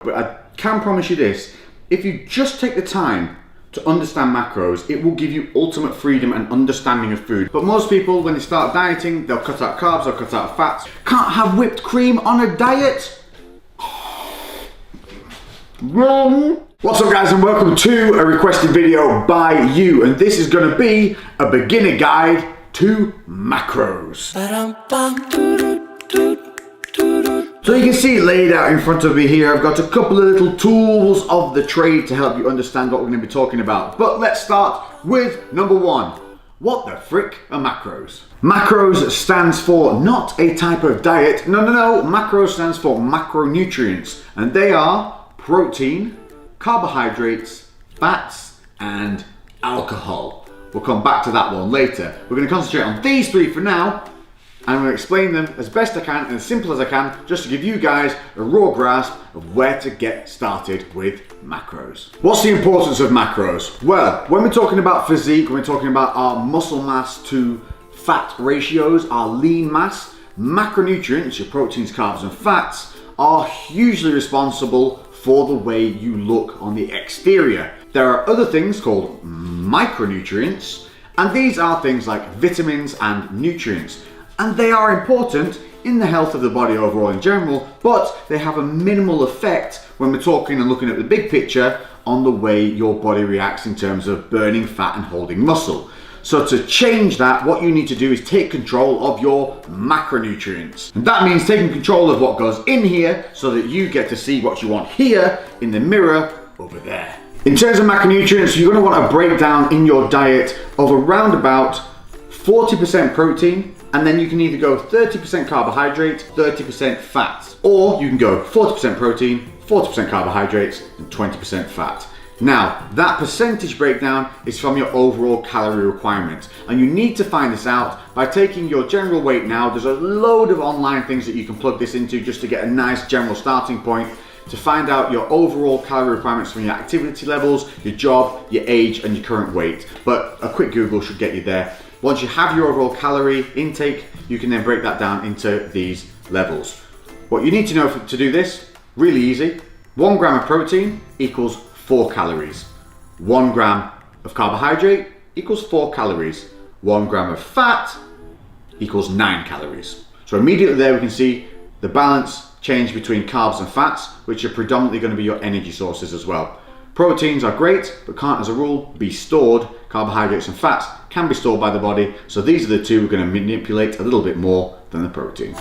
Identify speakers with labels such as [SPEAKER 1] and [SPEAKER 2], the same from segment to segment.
[SPEAKER 1] But I can promise you this, if you just take the time to understand macros, it will give you ultimate freedom and understanding of food. But most people, when they start dieting, they'll cut out carbs, they'll cut out fats. Can't have whipped cream on a diet? Wrong! What's up guys, and welcome to a requested video by you, and this is going to be a beginner guide to macros. So you can see laid out in front of me here, I've got a couple of little tools of the trade to help you understand what we're going to be talking about. But let's start with number one. What the frick are macros? Macros stands for not a type of diet. No. Macros stands for macronutrients, and they are protein, carbohydrates, fats, and alcohol. We'll come back to that one later. We're going to concentrate on these three for now. I'm going to explain them as best I can and as simple as I can, just to give you guys a raw grasp of where to get started with macros. What's the importance of macros? Well, when we're talking about physique, when we're talking about our muscle mass to fat ratios, our lean mass, macronutrients, your proteins, carbs, and fats, are hugely responsible for the way you look on the exterior. There are other things called micronutrients, and these are things like vitamins and nutrients. And they are important in the health of the body overall in general, but they have a minimal effect when we're talking and looking at the big picture on the way your body reacts in terms of burning fat and holding muscle. So to change that, what you need to do is take control of your macronutrients. And that means taking control of what goes in here so that you get to see what you want here in the mirror over there. In terms of macronutrients, you're going to want a breakdown in your diet of around about 40% protein, and then you can either go 30% carbohydrate, 30% fats, or you can go 40% protein, 40% carbohydrates, and 20% fat. Now, that percentage breakdown is from your overall calorie requirement, and you need to find this out by taking your general weight now. There's a load of online things that you can plug this into just to get a nice general starting point to find out your overall calorie requirements from your activity levels, your job, your age, and your current weight. But a quick Google should get you there. Once you have your overall calorie intake, you can then break that down into these levels. What you need to know to do this, really easy. 1 gram of protein equals 4 calories. 1 gram of carbohydrate equals 4 calories. 1 gram of fat equals 9 calories. So immediately there we can see the balance change between carbs and fats, which are predominantly going to be your energy sources as well. Proteins are great, but can't as a rule be stored. Carbohydrates and fats can be stored by the body, so these are the two we're going to manipulate a little bit more than the protein.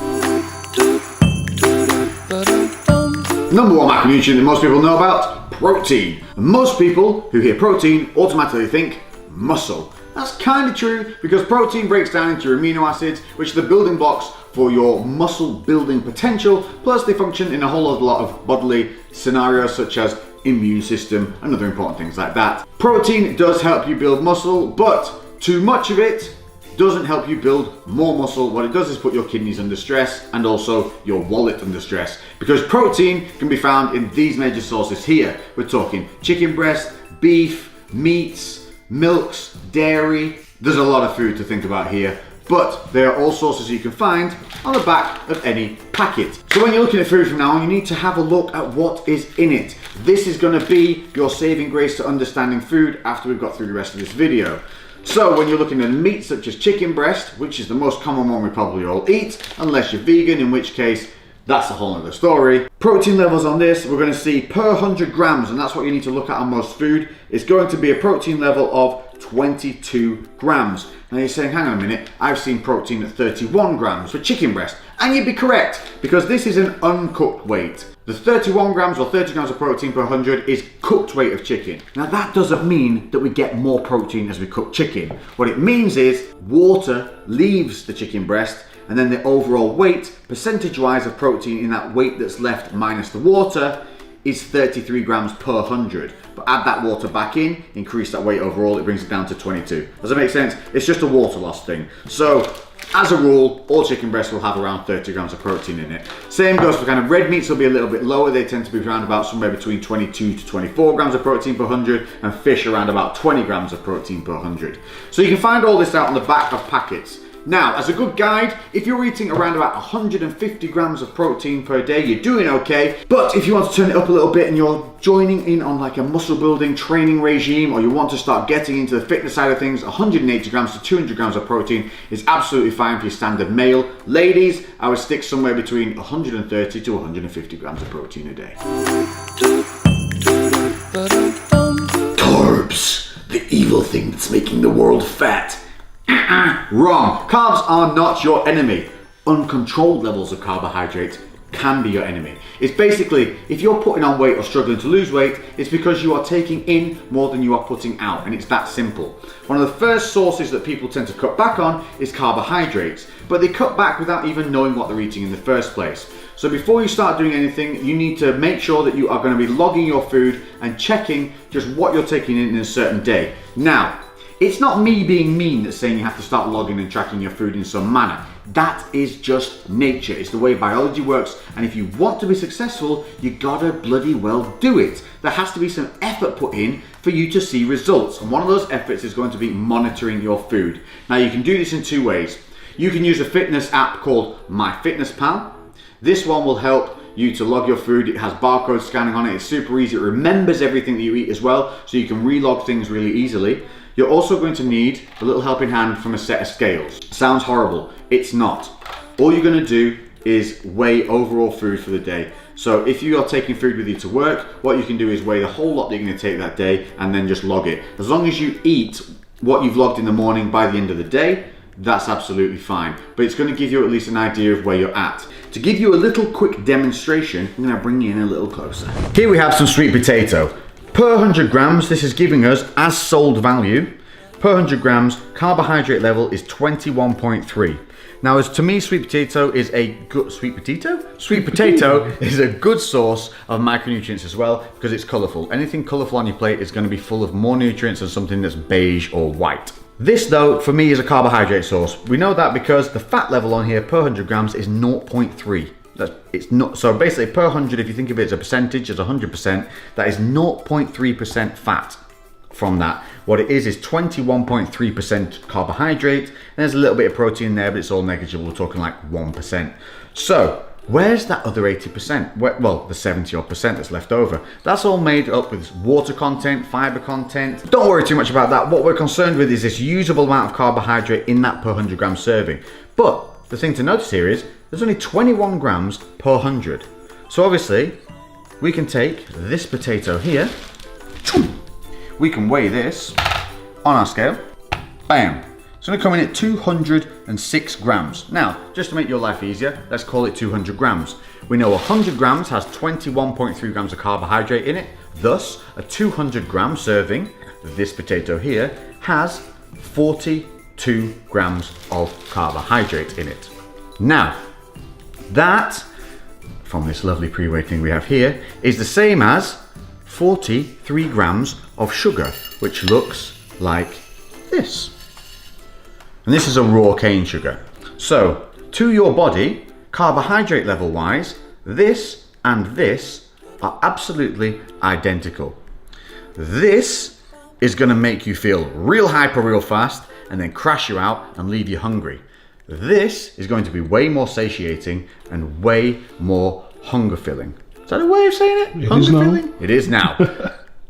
[SPEAKER 1] Number one macronutrient that most people know about, protein. And most people who hear protein automatically think muscle. That's kind of true, because protein breaks down into your amino acids, which are the building blocks for your muscle building potential, plus they function in a whole lot of bodily scenarios such as immune system and other important things like that. Protein does help you build muscle, but too much of it doesn't help you build more muscle. What it does is put your kidneys under stress and also your wallet under stress, because protein can be found in these major sources here. We're talking chicken breast, beef, meats, milks, dairy. There's a lot of food to think about here, but there are all sources you can find on the back of any packet. So when you're looking at food from now on, you need to have a look at what is in it. This is going to be your saving grace to understanding food after we've got through the rest of this video. So when you're looking at meat such as chicken breast, which is the most common one we probably all eat, unless you're vegan, in which case that's a whole other story. Protein levels on this, we're going to see per 100 grams, and that's what you need to look at on most food. It's going to be a protein level of 22 grams. Now you're saying, hang on a minute, I've seen protein at 31 grams for chicken breast. And you'd be correct, because this is an uncooked weight. The 31 grams or 30 grams of protein per 100 is cooked weight of chicken. Now that doesn't mean that we get more protein as we cook chicken. What it means is water leaves the chicken breast, and then the overall weight, percentage-wise of protein in that weight that's left minus the water, is 33 grams per 100. But add that water back in, increase that weight overall, it brings it down to 22. Does that make sense? It's just a water loss thing. So, as a rule, all chicken breasts will have around 30 grams of protein in it. Same goes for kind of red meats, will be a little bit lower. They tend to be around about somewhere between 22 to 24 grams of protein per 100, and fish around about 20 grams of protein per 100. So you can find all this out on the back of packets. Now, as a good guide, if you're eating around about 150 grams of protein per day, you're doing okay. But if you want to turn it up a little bit and you're joining in on like a muscle building training regime, or you want to start getting into the fitness side of things, 180 grams to 200 grams of protein is absolutely fine for your standard male. Ladies, I would stick somewhere between 130 to 150 grams of protein a day. Carbs, the evil thing that's making the world fat. Wrong. Carbs are not your enemy. Uncontrolled levels of carbohydrates can be your enemy. It's basically, if you're putting on weight or struggling to lose weight, it's because you are taking in more than you are putting out, and it's that simple. One of the first sources that people tend to cut back on is carbohydrates, but they cut back without even knowing what they're eating in the first place. So before you start doing anything, you need to make sure that you are going to be logging your food and checking just what you're taking in a certain day. Now, it's not me being mean that's saying you have to start logging and tracking your food in some manner. That is just nature. It's the way biology works, and if you want to be successful, you gotta bloody well do it. There has to be some effort put in for you to see results, and one of those efforts is going to be monitoring your food. Now, you can do this in two ways. You can use a fitness app called MyFitnessPal. This one will help you to log your food. It has barcode scanning on it. It's super easy. It remembers everything that you eat as well, so you can relog things really easily. You're also going to need a little helping hand from a set of scales. Sounds horrible. It's not. All you're going to do is weigh overall food for the day. So if you are taking food with you to work, what you can do is weigh the whole lot that you're going to take that day and then just log it. As long as you eat what you've logged in the morning by the end of the day, that's absolutely fine. But it's going to give you at least an idea of where you're at. To give you a little quick demonstration, I'm going to bring you in a little closer. Here we have some sweet potato. Per 100 grams, this is giving us, as sold value, per 100 grams, carbohydrate level is 21.3. Now, as to me, sweet potato is a good, sweet potato is a good source of micronutrients as well, because it's colourful. Anything colourful on your plate is going to be full of more nutrients than something that's beige or white. This, though, for me is a carbohydrate source. We know that because the fat level on here per 100 grams is 0.3. It's not, so basically per 100, if you think of it as a percentage, as 100%, that is 0.3% fat from that. What it is 21.3% carbohydrate, and there's a little bit of protein there, but it's all negligible. We're talking like 1%. So where's that other 80%? Well, the 70 odd percent that's left over. That's all made up with water content, fiber content. Don't worry too much about that. What we're concerned with is this usable amount of carbohydrate in that per 100 gram serving. But the thing to notice here is there's only 21 grams per 100. So obviously we can take this potato here, we can weigh this on our scale, bam. It's going to come in at 206 grams. Now, just to make your life easier, let's call it 200 grams. We know 100 grams has 21.3 grams of carbohydrate in it. Thus, a 200 gram serving of this potato here has 42 grams of carbohydrate in it. Now, that, from this lovely pre-weigh thing we have here, is the same as 43 grams of sugar, which looks like this. And this is a raw cane sugar. So, to your body, carbohydrate level wise, this and this are absolutely identical. This is going to make you feel real hyper real fast and then crash you out and leave you hungry. This is going to be way more satiating and way more hunger filling. Is that a way of saying it? Hunger filling? It is now.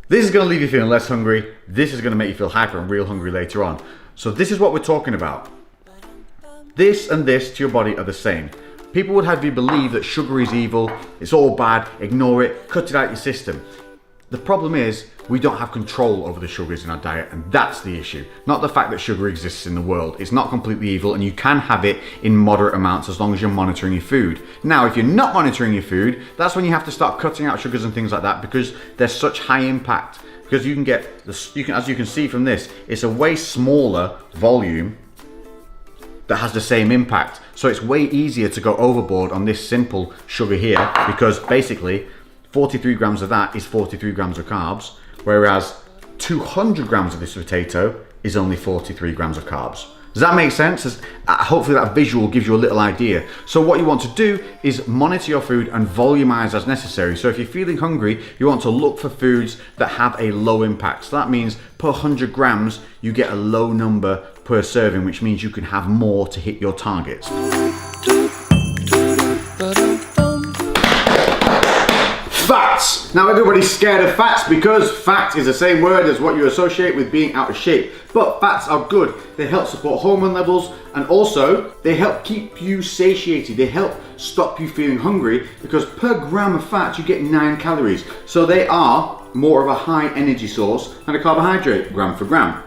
[SPEAKER 1] This is going to leave you feeling less hungry. This is going to make you feel hyper and real hungry later on. So this is what we're talking about. This and this to your body are the same. People would have you believe that sugar is evil, it's all bad, ignore it, cut it out your system. The problem is we don't have control over the sugars in our diet, and that's the issue. Not the fact that sugar exists in the world. It's not completely evil, and you can have it in moderate amounts as long as you're monitoring your food. Now, if you're not monitoring your food, that's when you have to start cutting out sugars and things like that, because they're such high impact. Because you can get, as you can see from this, it's a way smaller volume that has the same impact. So it's way easier to go overboard on this simple sugar here, because basically 43 grams of that is 43 grams of carbs, whereas 200 grams of this potato is only 43 grams of carbs. Does that make sense? Hopefully that visual gives you a little idea. So what you want to do is monitor your food and volumize as necessary. So if you're feeling hungry, you want to look for foods that have a low impact. So that means per 100 grams, you get a low number per serving, which means you can have more to hit your targets. Fats. Now everybody's scared of fats because fat is the same word as what you associate with being out of shape. But fats are good. They help support hormone levels, and also they help keep you satiated. They help stop you feeling hungry because per gram of fat you get 9 calories. So they are more of a high energy source than a carbohydrate gram for gram.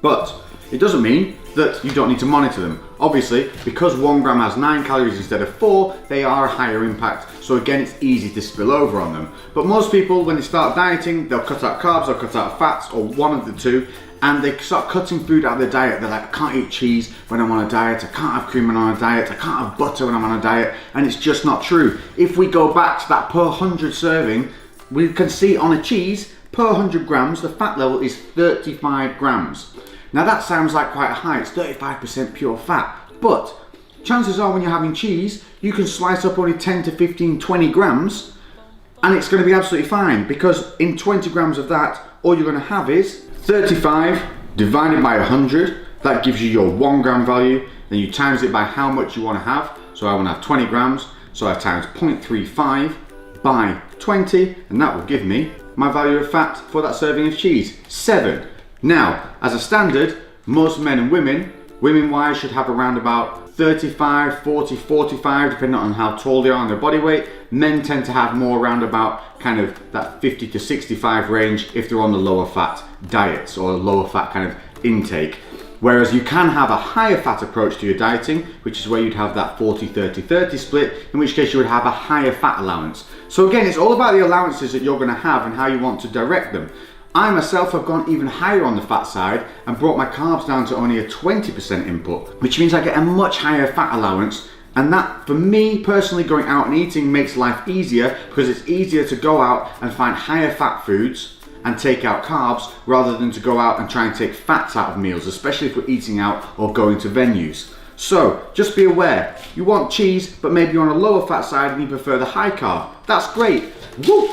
[SPEAKER 1] But it doesn't mean that you don't need to monitor them. Obviously, because 1 gram has 9 calories instead of 4, they are a higher impact. So again, it's easy to spill over on them. But most people, when they start dieting, they'll cut out carbs or cut out fats or one of the two, and they start cutting food out of their diet. They're like, I can't eat cheese when I'm on a diet, I can't have cream when I'm on a diet, I can't have butter when I'm on a diet, and it's just not true. If we go back to that per 100 serving, we can see on a cheese, per 100 grams, the fat level is 35 grams. Now that sounds like quite high, it's 35% pure fat, but chances are when you're having cheese, you can slice up only 10 to 15, 20 grams, and it's going to be absolutely fine, because in 20 grams of that, all you're going to have is 35 divided by 100, that gives you your 1 gram value, then you times it by how much you want to have. So I want to have 20 grams, so I times 0.35 by 20, and that will give me my value of fat for that serving of cheese, 7. Now, as a standard, most men and women-wise should have around about 35, 40, 45, depending on how tall they are and their body weight. Men tend to have more around about kind of that 50 to 65 range if they're on the lower fat diets or lower fat kind of intake. Whereas you can have a higher fat approach to your dieting, which is where you'd have that 40, 30, 30 split, in which case you would have a higher fat allowance. So again, it's all about the allowances that you're going to have and how you want to direct them. I myself have gone even higher on the fat side and brought my carbs down to only a 20% input, which means I get a much higher fat allowance, and that, for me personally, going out and eating makes life easier because it's easier to go out and find higher fat foods and take out carbs rather than to go out and try and take fats out of meals, especially if we're eating out or going to venues. So just be aware, you want cheese but maybe you're on a lower fat side and you prefer the high carb. That's great. Woo!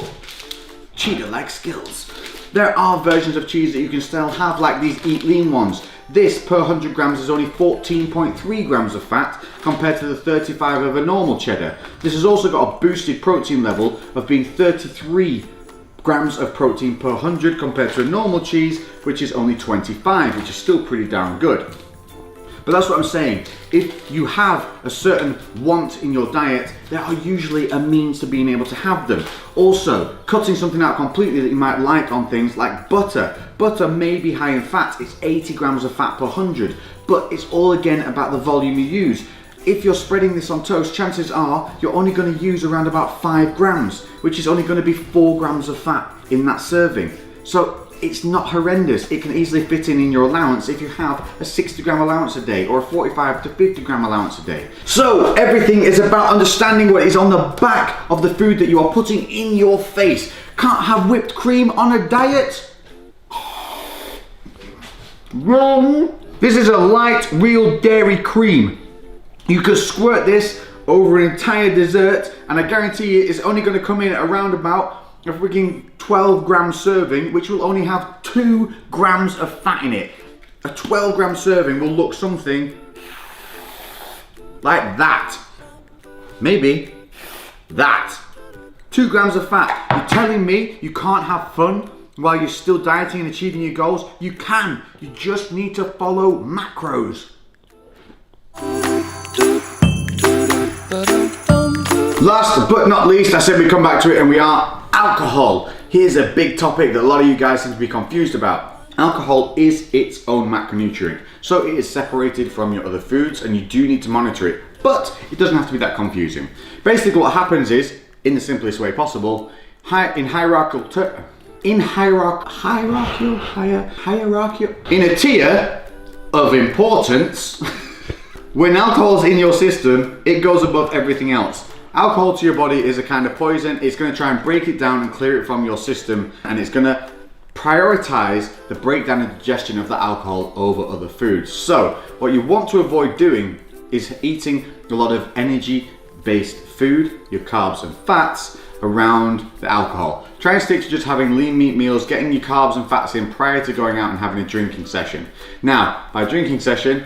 [SPEAKER 1] Cheetah-like skills. There are versions of cheese that you can still have, like these Eat Lean ones. This per 100 grams is only 14.3 grams of fat compared to the 35 of a normal cheddar. This has also got a boosted protein level of being 33 grams of protein per 100 compared to a normal cheese, which is only 25, which is still pretty darn good. But that's what I'm saying. If you have a certain want in your diet, there are usually a means to being able to have them. Also, cutting something out completely that you might like on things like butter. Butter may be high in fat, it's 80 grams of fat per 100, but it's all again about the volume you use. If you're spreading this on toast, chances are you're only going to use around about 5 grams, which is only going to be 4 grams of fat in that serving. So it's not horrendous. It can easily fit in your allowance if you have a 60 gram allowance a day or a 45 to 50 gram allowance a day. So everything is about understanding what is on the back of the food that you are putting in your face. Can't have whipped cream on a diet? Wrong. This is a light, real dairy cream. You could squirt this over an entire dessert, and I guarantee you it's only going to come in at around about a freaking 12 gram serving, which will only have 2 grams of fat in it. A 12 gram serving will look something like that. Maybe that. 2 grams of fat. You're telling me you can't have fun while you're still dieting and achieving your goals? You can. You just need to follow macros. Last but not least, I said we'd come back to it, and we are alcohol. Here's a big topic that a lot of you guys seem to be confused about. Alcohol is its own macronutrient, so it is separated from your other foods and you do need to monitor it, but it doesn't have to be that confusing. Basically what happens is, in the simplest way possible, in a tier of importance, when alcohol's in your system, it goes above everything else. Alcohol to your body is a kind of poison. It's going to try and break it down and clear it from your system, and it's going to prioritize the breakdown and digestion of the alcohol over other foods. So what you want to avoid doing is eating a lot of energy based food, your carbs and fats, around the alcohol. Try and stick to just having lean meat meals, getting your carbs and fats in prior to going out and having a drinking session. Now, by drinking session,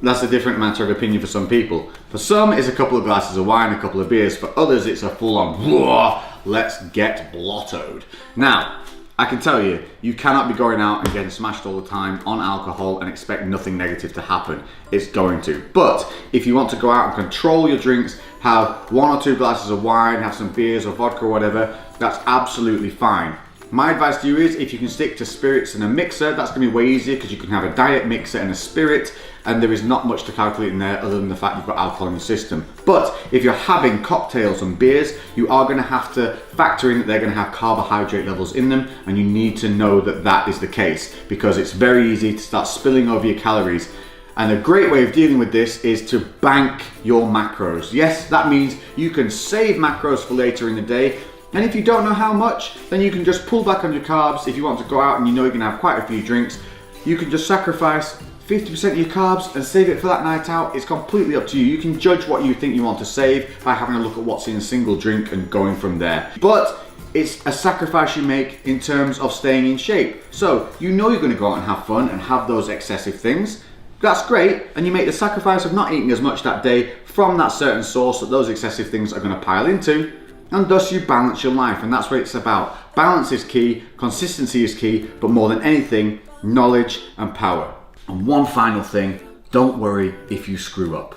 [SPEAKER 1] that's a different matter of opinion for some people. For some, it's a couple of glasses of wine, a couple of beers. For others, it's a full-on, let's get blottoed. Now, I can tell you, you cannot be going out and getting smashed all the time on alcohol and expect nothing negative to happen. It's going to. But if you want to go out and control your drinks, have 1 or 2 glasses of wine, have some beers or vodka or whatever, that's absolutely fine. My advice to you is, if you can stick to spirits and a mixer, that's going to be way easier because you can have a diet mixer and a spirit, and there is not much to calculate in there other than the fact you've got alcohol in your system. But if you're having cocktails and beers, you are going to have to factor in that they're going to have carbohydrate levels in them, and you need to know that that is the case because it's very easy to start spilling over your calories. And a great way of dealing with this is to bank your macros. Yes, that means you can save macros for later in the day. And if you don't know how much, then you can just pull back on your carbs. If you want to go out and you know you're going to have quite a few drinks, you can just sacrifice 50% of your carbs and save it for that night out. It's completely up to you. You can judge what you think you want to save by having a look at what's in a single drink and going from there. But it's a sacrifice you make in terms of staying in shape. So you know you're going to go out and have fun and have those excessive things. That's great, and you make the sacrifice of not eating as much that day from that certain source that those excessive things are going to pile into, and thus you balance your life, and that's what it's about. Balance is key, consistency is key, but more than anything, knowledge and power. And one final thing, don't worry if you screw up.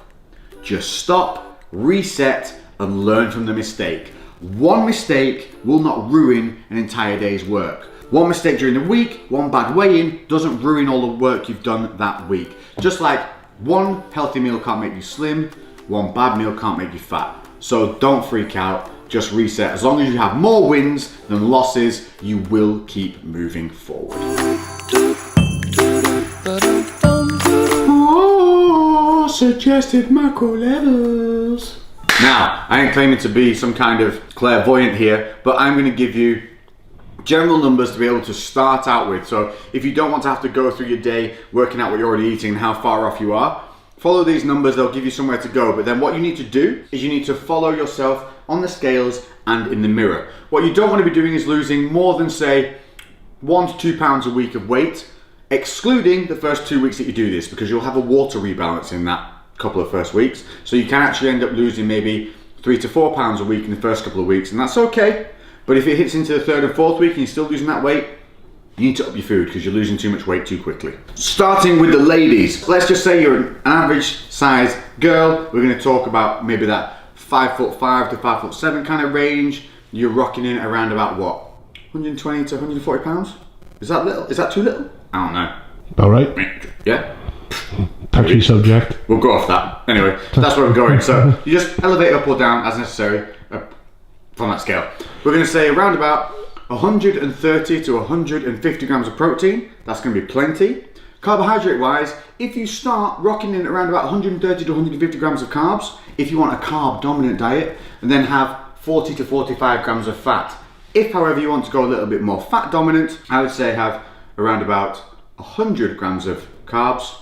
[SPEAKER 1] Just stop, reset, and learn from the mistake. One mistake will not ruin an entire day's work. One mistake during the week, one bad weigh-in doesn't ruin all the work you've done that week. Just like one healthy meal can't make you slim, one bad meal can't make you fat. So don't freak out, just reset. As long as you have more wins than losses, you will keep moving forward. Oh, suggested macro levels. Now, I ain't claiming to be some kind of clairvoyant here, but I'm gonna give you general numbers to be able to start out with. So if you don't want to have to go through your day working out what you're already eating and how far off you are, follow these numbers, they'll give you somewhere to go. But then what you need to do is you need to follow yourself on the scales and in the mirror. What you don't want to be doing is losing more than, say, 1 to 2 pounds a week of weight, excluding the first 2 weeks that you do this, because you'll have a water rebalance in that couple of first weeks. So you can actually end up losing maybe 3 to 4 pounds a week in the first couple of weeks, and that's okay. But if it hits into the 3rd and 4th week and you're still losing that weight, you need to up your food because you're losing too much weight too quickly. Starting with the ladies, let's just say you're an average size girl. We're going to talk about maybe that 5'5" to 5'7" kind of range. You're rocking in around about what? 120 to 140 pounds? Is that little? Is that too little? I don't know.
[SPEAKER 2] All right.
[SPEAKER 1] Yeah?
[SPEAKER 2] Touchy subject.
[SPEAKER 1] We'll go off that. Anyway, that's where I'm going. So you just elevate up or down as necessary from that scale. We're going to say around about 130 to 150 grams of protein. That's going to be plenty. Carbohydrate wise, if you start rocking in around about 130 to 150 grams of carbs, if you want a carb dominant diet, and then have 40 to 45 grams of fat. If, however, you want to go a little bit more fat dominant, I would say have around about 100 grams of carbs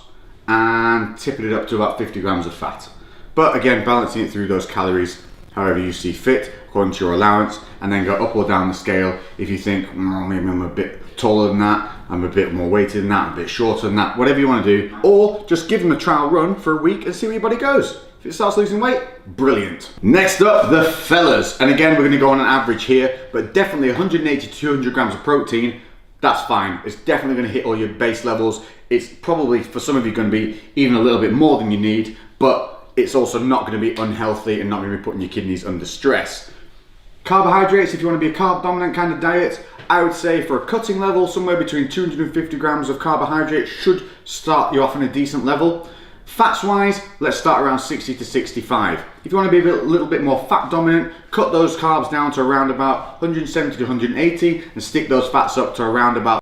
[SPEAKER 1] and tipping it up to about 50 grams of fat. But again, balancing it through those calories however you see fit, according to your allowance, and then go up or down the scale if you think, maybe I'm a bit taller than that, I'm a bit more weighted than that, I'm a bit shorter than that, whatever you want to do. Or just give them a trial run for a week and see where your body goes. If it starts losing weight, brilliant. Next up, the fellas. And again, we're going to go on an average here, but definitely 180 to 200 grams of protein. That's fine. It's definitely going to hit all your base levels. It's probably, for some of you, going to be even a little bit more than you need, but it's also not going to be unhealthy and not going to be putting your kidneys under stress. Carbohydrates, if you want to be a carb dominant kind of diet, I would say for a cutting level, somewhere between 250 grams of carbohydrates should start you off on a decent level. Fats wise, let's start around 60 to 65. If you want to be a little bit more fat dominant, cut those carbs down to around about 170 to 180 and stick those fats up to around about.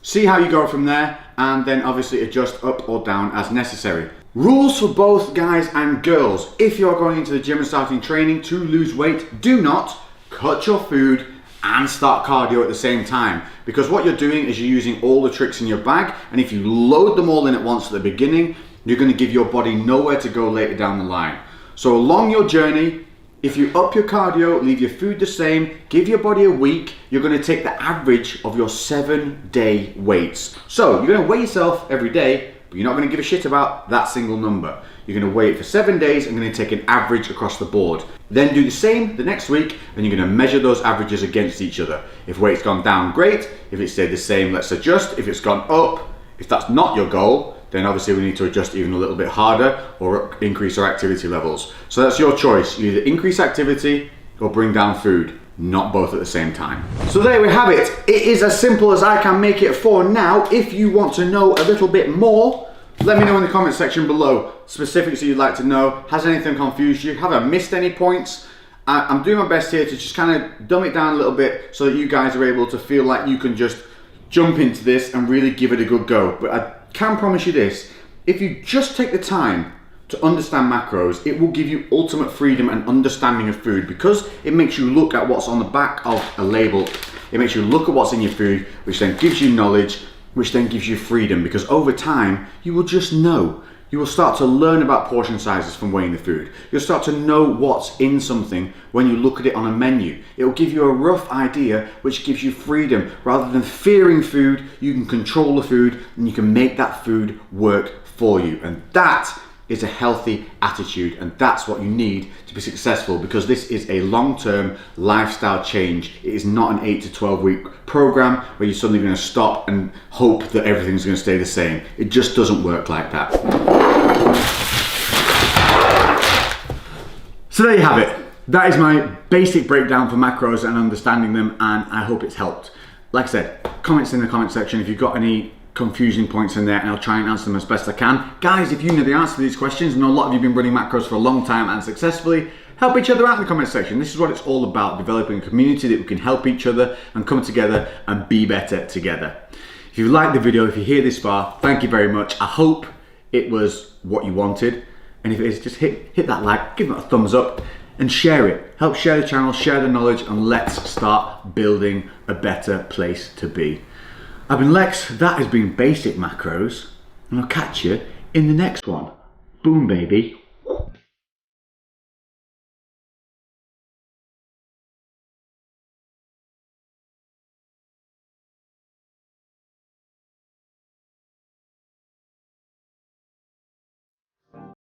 [SPEAKER 1] See how you go from there, and then obviously adjust up or down as necessary. Rules for both guys and girls. If you're going into the gym and starting training to lose weight, do not cut your food and start cardio at the same time, because what you're doing is you're using all the tricks in your bag, and if you load them all in at once at the beginning, you're going to give your body nowhere to go later down the line. So along your journey, If you up your cardio, leave your food the same, give your body a week, you're going to take the average of your 7-day weights. So you're going to weigh yourself every day, but you're not going to give a shit about that single number. You're going to weigh it for 7 days and going to take an average across the board. Then do the same the next week and you're going to measure those averages against each other. If weight's gone down, great. If it stayed the same, let's adjust. If it's gone up, if that's not your goal, then obviously we need to adjust even a little bit harder or increase our activity levels. So that's your choice. You either increase activity or bring down food, not both at the same time. So there we have it. It is as simple as I can make it for now. If you want to know a little bit more, let me know in the comment section below specifics you'd like to know. Has anything confused you? Have I missed any points? I'm doing my best here to just kind of dumb it down a little bit so that you guys are able to feel like you can just jump into this and really give it a good go. But I can promise you this, if you just take the time to understand macros, it will give you ultimate freedom and understanding of food, because it makes you look at what's on the back of a label. It makes you look at what's in your food, which then gives you knowledge, which then gives you freedom, because over time you will just know. You will start to learn about portion sizes from weighing the food. You'll start to know what's in something when you look at it on a menu. It will give you a rough idea, which gives you freedom. Rather than fearing food, you can control the food and you can make that food work for you. And that is a healthy attitude, and that's what you need to be successful, because this is a long-term lifestyle change. It is not an 8 to 12 week program where you're suddenly going to stop and hope that everything's going to stay the same. It just doesn't work like that. So there you have it. That is my basic breakdown for macros and understanding them, and I hope it's helped. Like I said, comments in the comment section if you've got any confusing points in there, and I'll try and answer them as best I can. Guys, if you know the answer to these questions, and a lot of you have been running macros for a long time and successfully, help each other out in the comment section. This is what it's all about, developing a community that we can help each other and come together and be better together. If you liked the video, if you're here this far, thank you very much. I hope it was what you wanted, and if it is, just hit that like, give it a thumbs up and share it. Help share the channel, share the knowledge, and let's start building a better place to be. I've been Lex, that has been Basic Macros, and I'll catch you in the next one. Boom, baby.